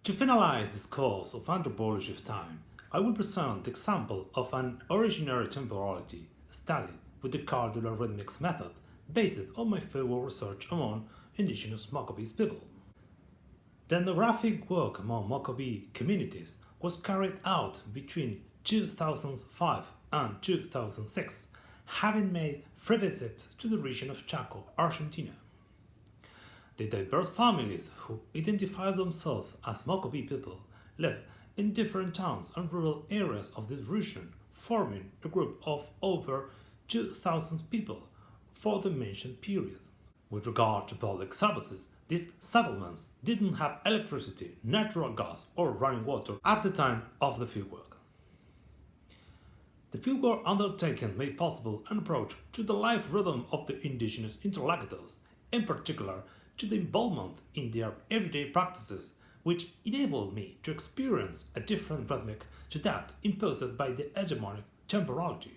To finalize this course of Anthropology of Time, I will present the example of an originary temporality study with the cardinal rhythmics method based on my fieldwork research among indigenous Mocovi people. The ethnographic work among Mocovi communities was carried out between 2005 and 2006, having made 3 visits to the region of Chaco, Argentina. The diverse families who identify themselves as Mocovi people live in different towns and rural areas of this region, forming a group of over 2,000 people for the mentioned period. With regard to public services, these settlements didn't have electricity, natural gas or running water at the time of the fieldwork. The fieldwork undertaken made possible an approach to the life rhythm of the indigenous interlocutors, in particular to the involvement in their everyday practices, which enabled me to experience a different rhythmic to that imposed by the hegemonic temporality.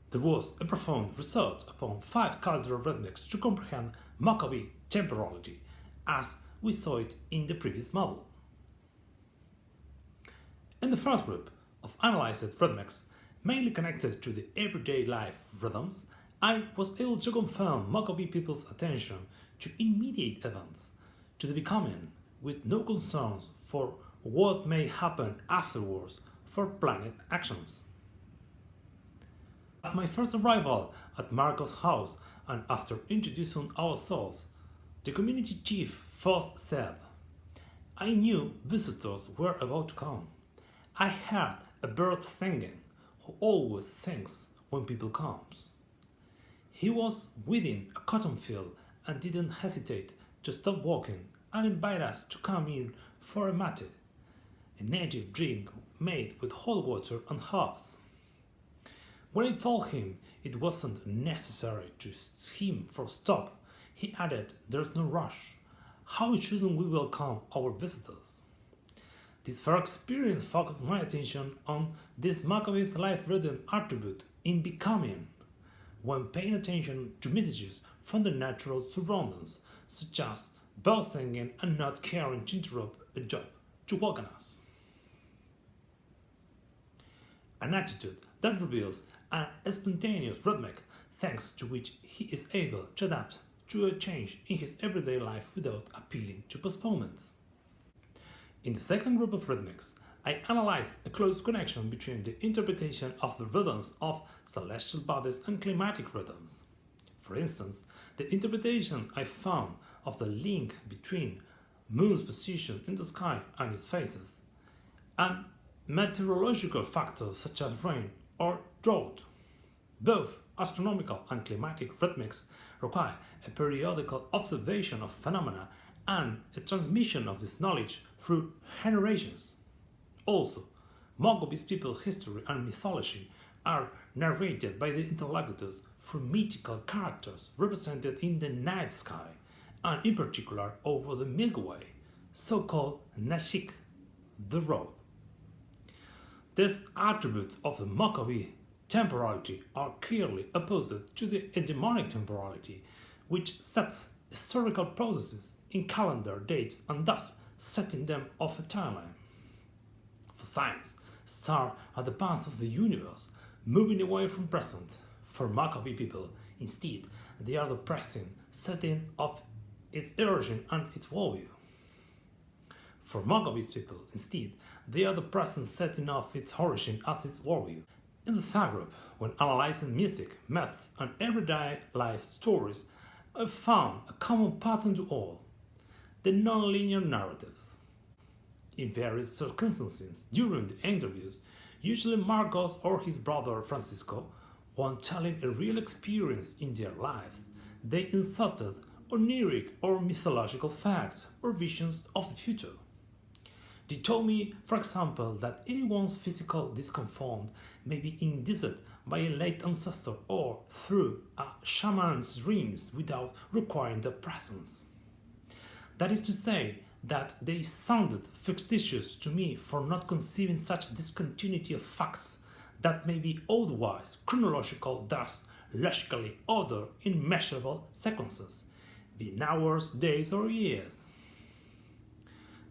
There was a profound research upon 5 cultural rhythmics to comprehend Mocovi temporality, as we saw it in the previous model. In the first group of analyzed rhythmics, mainly connected to the everyday life rhythms, I was able to confirm Mocovi people's attention to immediate events, to the becoming, with no concerns for what may happen afterwards for planned actions. At my first arrival at Marco's house and after introducing ourselves, the community chief first said, "I knew visitors were about to come. I heard a bird singing, who always sings when people comes." He was within a cotton field and didn't hesitate to stop walking and invite us to come in for a mate, a native drink made with hot water and herbs. When I told him it wasn't necessary to him for stop, he added, "There's no rush. How shouldn't we welcome our visitors?" This first experience focused my attention on this Mocovi's life rhythm attribute in becoming, when paying attention to messages from the natural surroundings, such as bird singing and not caring to interrupt a job to welcome us. An attitude that reveals a spontaneous rhythmic thanks to which he is able to adapt to a change in his everyday life without appealing to postponements. In the second group of rhythmics, I analyzed a close connection between the interpretation of the rhythms of celestial bodies and climatic rhythms. For instance, the interpretation I found of the link between moon's position in the sky and its phases, and meteorological factors such as rain or drought. Both astronomical and climatic rhythmics require a periodical observation of phenomena and a transmission of this knowledge through generations. Also, Mocovi's people's history and mythology are narrated by the interlocutors through mythical characters represented in the night sky, and in particular over the Milky Way, so-called Nashik, the road. These attributes of the Mocovi temporality are clearly opposed to the hegemonic temporality, which sets historical processes in calendar dates and thus setting them off a timeline. For science, stars are the paths of the universe, moving away from present. For Mocovi people, instead, they are the present setting of its origin and its value. For Mocovi's people, instead, they are the present setting of its origin as its value. In the third group, when analyzing music, myths, and everyday life stories, I found a common pattern to all: the non-linear narratives. In various circumstances during the interviews, usually Marcos or his brother Francisco, when telling a real experience in their lives, they inserted oniric or mythological facts or visions of the future. They told me, for example, that anyone's physical discomfort may be induced by a late ancestor or through a shaman's dreams without requiring their presence. That is to say, that they sounded fictitious to me for not conceiving such discontinuity of facts that may be otherwise chronological, thus logically ordered in measurable sequences, be in hours, days or years.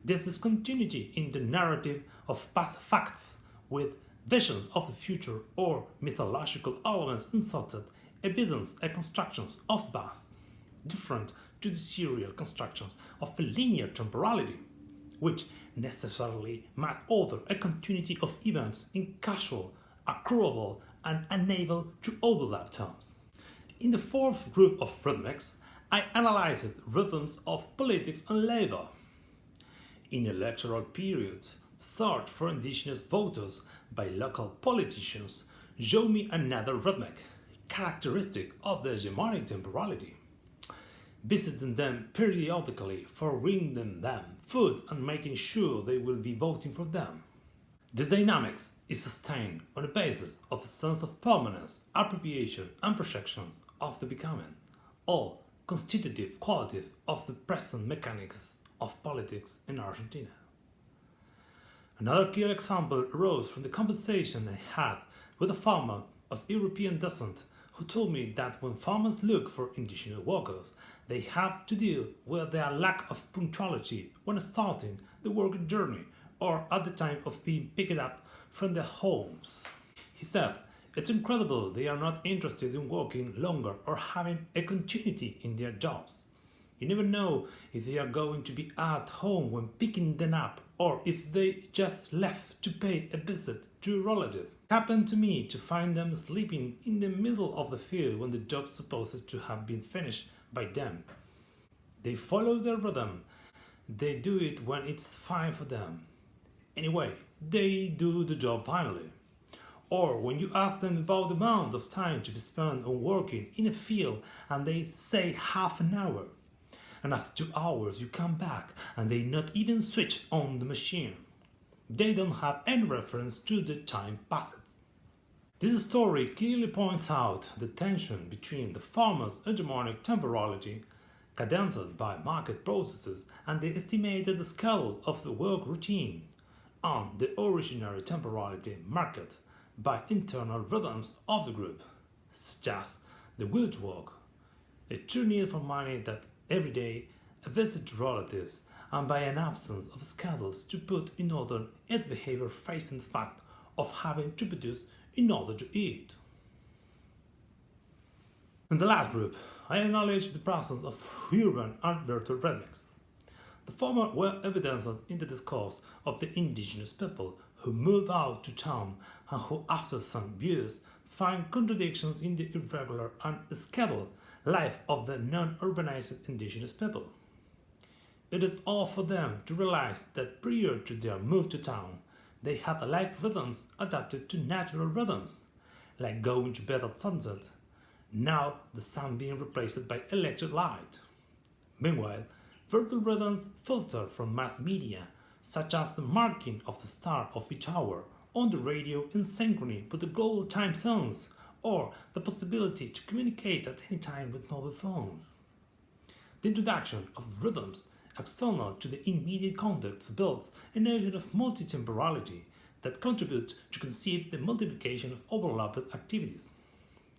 This discontinuity in the narrative of past facts with visions of the future or mythological elements inserted evidence and constructions of the past, different to the serial constructions of a linear temporality, which necessarily must alter a continuity of events in casual, accruable, and unable to overlap terms. In the fourth group of rhythmics, I analyzed rhythms of politics and labor. In electoral periods, the search for indigenous voters by local politicians showed me another rhythmic, characteristic of the hegemonic temporality. Visiting them periodically for bringing them food and making sure they will be voting for them. This dynamics is sustained on the basis of a sense of permanence, appropriation, and projections of the becoming, all constitutive qualities of the present mechanics of politics in Argentina. Another clear example arose from the conversation I had with a farmer of European descent who told me that when farmers look for indigenous workers, they have to deal with their lack of punctuality when starting the working journey or at the time of being picked up from their homes. He said, "It's incredible they are not interested in working longer or having a continuity in their jobs. You never know if they are going to be at home when picking them up or if they just left to pay a visit to a relative. It happened to me to find them sleeping in the middle of the field when the job's supposed to have been finished by them. They follow their rhythm. They do it when it's fine for them. Anyway, they do the job finally." Or when you ask them about the amount of time to be spent on working in a field and they say half an hour. And after 2 hours you come back and they not even switch on the machine. They don't have any reference to the time passed. This story clearly points out the tension between the farmer's hegemonic temporality, cadenced by market processes and the estimated schedule of the work routine, and the originary temporality marked by internal rhythms of the group, such as the will to work, a true need for money that every day, a visit to relatives, and by an absence of schedules to put in order its behavior facing the fact of having to produce in order to eat. In the last group, I acknowledge the process of urban and virtual rhythmics. The former were evidenced in the discourse of the indigenous people who move out to town and who after some years find contradictions in the irregular and scheduled life of the non-urbanized indigenous people. It is all for them to realize that prior to their move to town, they had life rhythms adapted to natural rhythms, like going to bed at sunset, now the sun being replaced by electric light. Meanwhile, virtual rhythms filter from mass media, such as the marking of the start of each hour on the radio in synchrony with the global time zones, or the possibility to communicate at any time with mobile phones. The introduction of rhythms external to the immediate context builds a notion of multi-temporality that contributes to conceive the multiplication of overlapped activities.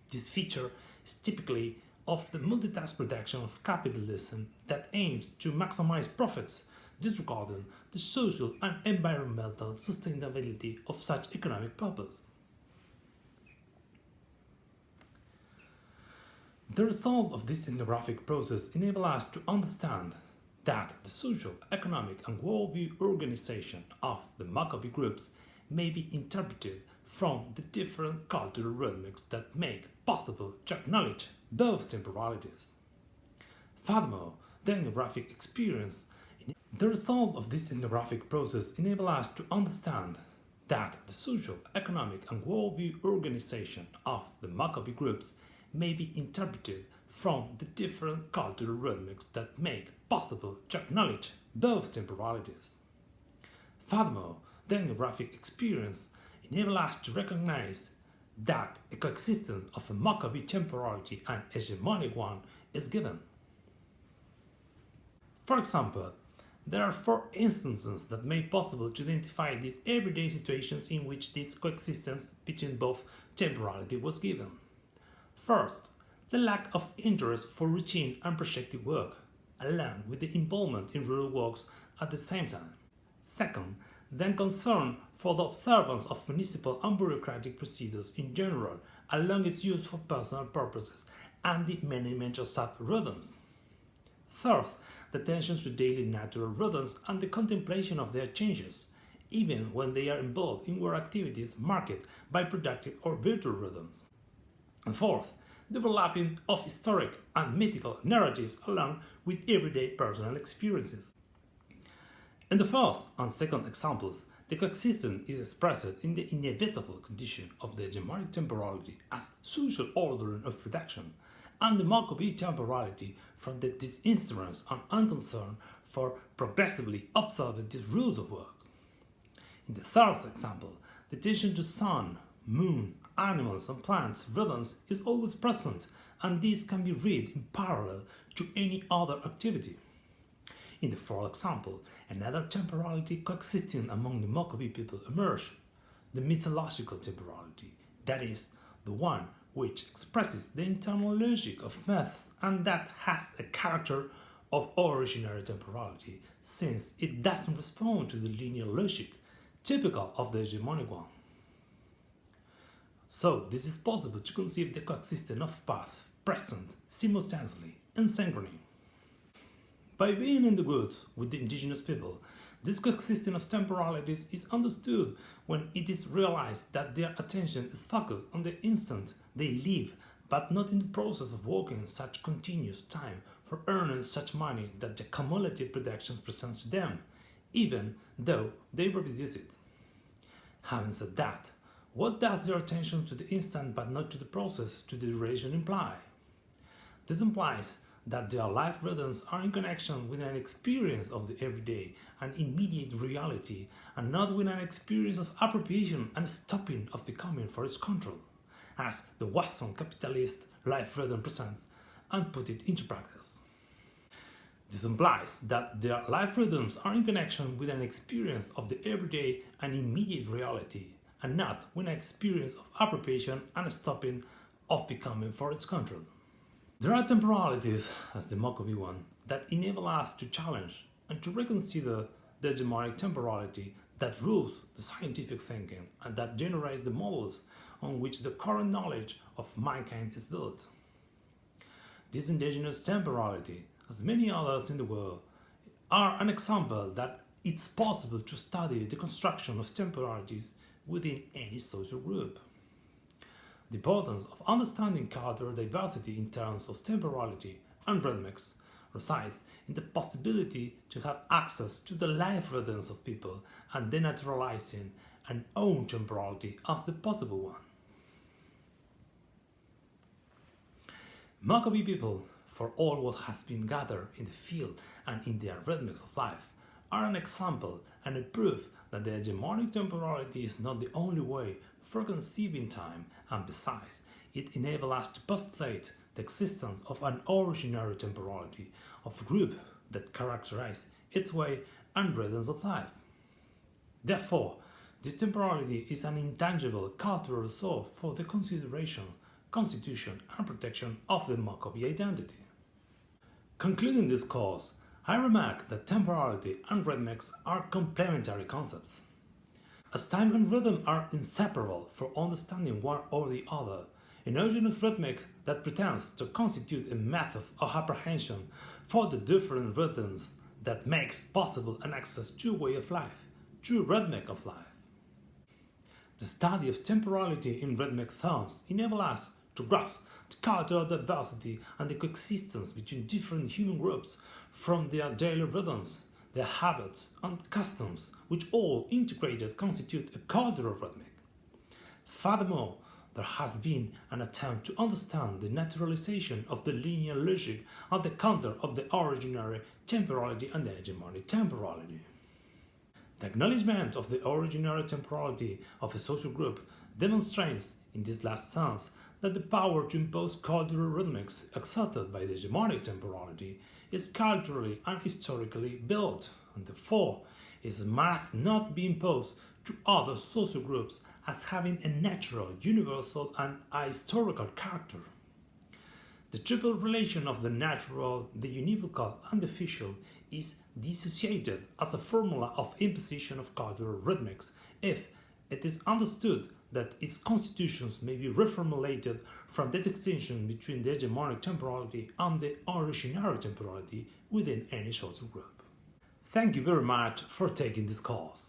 This feature is typically of the multitask production of capitalism that aims to maximize profits, disregarding the social and environmental sustainability of such economic purpose. The result of this ethnographic process enables us to understand that the social, economic, and worldview organization of the Mocovi groups may be interpreted from the different cultural rhythmics that make possible to acknowledge both temporalities. Furthermore, the ethnographic experience, the result of this ethnographic process enables us to understand that the social, economic, and worldview organization of the Mocovi groups may be interpreted from the different cultural rhythmics that make possible to acknowledge both temporalities. Furthermore, the ethnographic experience enables us to recognize that a coexistence of a Mocovi temporality and a hegemonic one is given. For example, there are 4 instances that make possible to identify these everyday situations in which this coexistence between both temporality was given. First, the lack of interest for routine and projective work, along with the involvement in rural works at the same time. Second, then concern for the observance of municipal and bureaucratic procedures in general, along its use for personal purposes and the management of sub-rhythms. Third, the attention to daily natural rhythms and the contemplation of their changes, even when they are involved in work activities marked by productive or virtual rhythms. And fourth, developing of historic and mythical narratives along with everyday personal experiences. In the first and second examples, the coexistence is expressed in the inevitable condition of the hegemonic temporality as social ordering of production, and the Mocovi temporality from the disinterest and unconcern for progressively observing these rules of work. In the third example, the attention to sun, moon, animals and plants rhythms is always present, and this can be read in parallel to any other activity. In the fourth example, another temporality coexisting among the Mocovi people emerged, the mythological temporality, that is, the one which expresses the internal logic of myths and that has a character of originary temporality, since it doesn't respond to the linear logic typical of the hegemonic one. So, this is possible to conceive the coexistence of paths present simultaneously in synchrony. By being in the woods with the indigenous people, this coexistence of temporalities is understood when it is realized that their attention is focused on the instant they live, but not in the process of working such continuous time for earning such money that the cumulative productions present to them, even though they reproduce it. Having said that, what does their attention to the instant but not to the process to the duration imply? This implies that their life rhythms are in connection with an experience of the everyday and immediate reality, and not with an experience of appropriation and stopping of becoming for its control, as the Western capitalist life rhythm presents and put it into practice. This implies that their life rhythms are in connection with an experience of the everyday and immediate reality, and not with an experience of appropriation and stopping of becoming for its control. There are temporalities, as the Mocovi one, that enable us to challenge and to reconsider the hegemonic temporality that rules the scientific thinking and that generates the models on which the current knowledge of mankind is built. This indigenous temporality, as many others in the world, are an example that it's possible to study the construction of temporalities within any social group. The importance of understanding cultural diversity in terms of temporality and rhythmics resides in the possibility to have access to the life rhythms of people and denaturalizing an own temporality as the possible one. Mocovi people, for all what has been gathered in the field and in their rhythmics of life, are an example and a proof that the hegemonic temporality is not the only way for conceiving time, and besides, it enables us to postulate the existence of an originary temporality of a group that characterize its way and rhythms of life. Therefore, this temporality is an intangible cultural resource for the consideration, constitution and protection of the Mocovi identity. Concluding this course, I remark that temporality and rhythmics are complementary concepts. As time and rhythm are inseparable for understanding one or the other, a notion of rhythmic that pretends to constitute a method of apprehension for the different rhythms that makes possible an access to a way of life, to a rhythmic of life. The study of temporality in rhythmic terms enables us to grasp the cultural diversity and the coexistence between different human groups from their daily rhythms, their habits and customs, which all integrated constitute a cultural rhythmic. Furthermore, there has been an attempt to understand the naturalization of the linear logic at the counter of the originary temporality and the hegemonic temporality. The acknowledgement of the originary temporality of a social group demonstrates, in this last sense, that the power to impose cultural rhythmics exerted by the hegemonic temporality is culturally and historically built, and therefore it must not be imposed to other social groups as having a natural, universal and ahistorical character. The triple relation of the natural, the univocal, and the official is dissociated as a formula of imposition of cultural rhythmics if it is understood that its constitutions may be reformulated from that extension between the hegemonic temporality and the originary temporality within any social group. Thank you very much for taking this course.